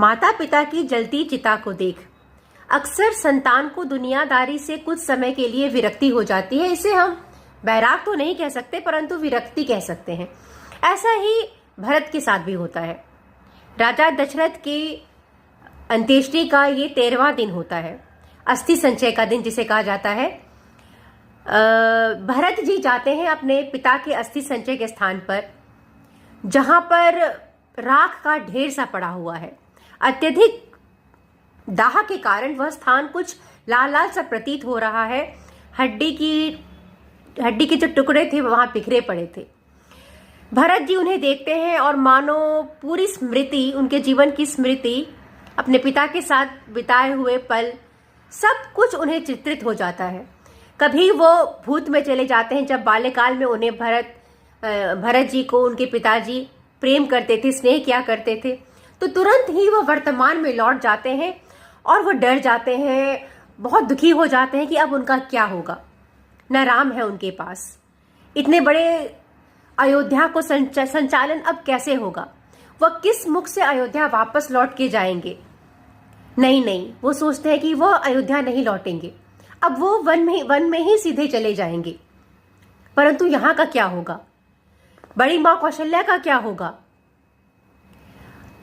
माता पिता की जलती चिता को देख अक्सर संतान को दुनियादारी से कुछ समय के लिए विरक्ति हो जाती है। इसे हम बैराग तो नहीं कह सकते, परंतु विरक्ति कह सकते हैं। ऐसा ही भरत के साथ भी होता है। राजा दशरथ की अंत्येष्टि का ये 13वां दिन होता है, अस्थि संचय का दिन जिसे कहा जाता है। भरत जी जाते हैं अपने पिता के अस्थि संचय के स्थान पर, जहां पर राख का ढेर सा पड़ा हुआ है। अत्यधिक दाह के कारण वह स्थान कुछ लाल लाल सा प्रतीत हो रहा है। हड्डी के जो टुकड़े थे वहां बिखरे पड़े थे। भरत जी उन्हें देखते हैं और मानो पूरी स्मृति, उनके जीवन की स्मृति, अपने पिता के साथ बिताए हुए पल, सब कुछ उन्हें चित्रित हो जाता है। कभी वो भूत में चले जाते हैं, जब बाल्यकाल में उन्हें भरत जी को उनके पिताजी प्रेम करते थे, स्नेह किया करते थे, तो तुरंत ही वो वर्तमान में लौट जाते हैं और वो डर जाते हैं, बहुत दुखी हो जाते हैं कि अब उनका क्या होगा। न राम है उनके पास, इतने बड़े अयोध्या को संचालन अब कैसे होगा, वह किस मुख से अयोध्या वापस लौट के जाएंगे। नहीं, वो सोचते हैं कि वह अयोध्या नहीं लौटेंगे, अब वो वन में ही सीधे चले जाएंगे। परंतु यहां का क्या होगा, बड़ी मां कौशल्या का क्या होगा।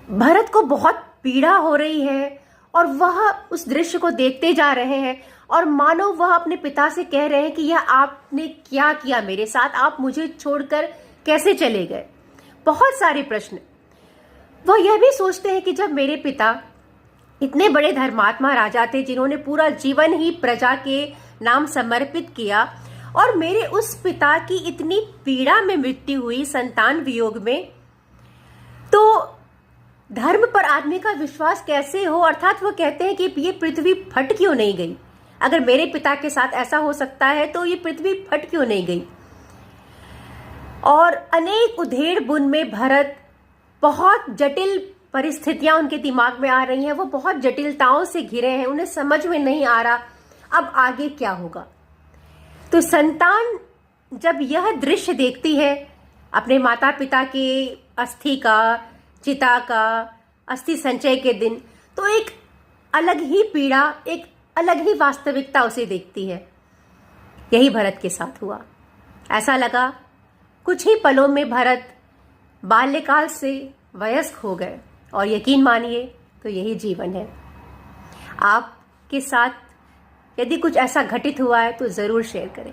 भरत को बहुत पीड़ा हो रही है और वह उस दृश्य को देखते जा रहे हैं और मानो वह अपने पिता से कह रहे हैं कि यह आपने क्या किया मेरे साथ, आप मुझे छोड़कर कैसे चले गए। बहुत सारे प्रश्न। वह यह भी सोचते हैं कि जब मेरे पिता इतने बड़े धर्मात्मा राजा थे, जिन्होंने पूरा जीवन ही प्रजा के नाम समर्पित किया, और मेरे उस पिता की इतनी पीड़ा में मृत्यु हुई संतान वियोग में, तो धर्म पर आदमी का विश्वास कैसे हो। अर्थात वो कहते हैं कि ये पृथ्वी फट क्यों नहीं गई। अगर मेरे पिता के साथ ऐसा हो सकता है तो ये पृथ्वी फट क्यों नहीं गई। और अनेक उधेड़ बुन में भरत, बहुत जटिल परिस्थितियां उनके दिमाग में आ रही हैं, वो बहुत जटिलताओं से घिरे हैं, उन्हें समझ में नहीं आ रहा अब आगे क्या होगा। तो संतान जब यह दृश्य देखती है अपने माता पिता के अस्थि का, चिता का, अस्थि संचय के दिन, तो एक अलग ही पीड़ा, एक अलग ही वास्तविकता उसे देखती है। यही भरत के साथ हुआ। ऐसा लगा कुछ ही पलों में भरत बाल्यकाल से वयस्क हो गए, और यकीन मानिए तो यही जीवन है। आपके साथ यदि कुछ ऐसा घटित हुआ है तो जरूर शेयर करें।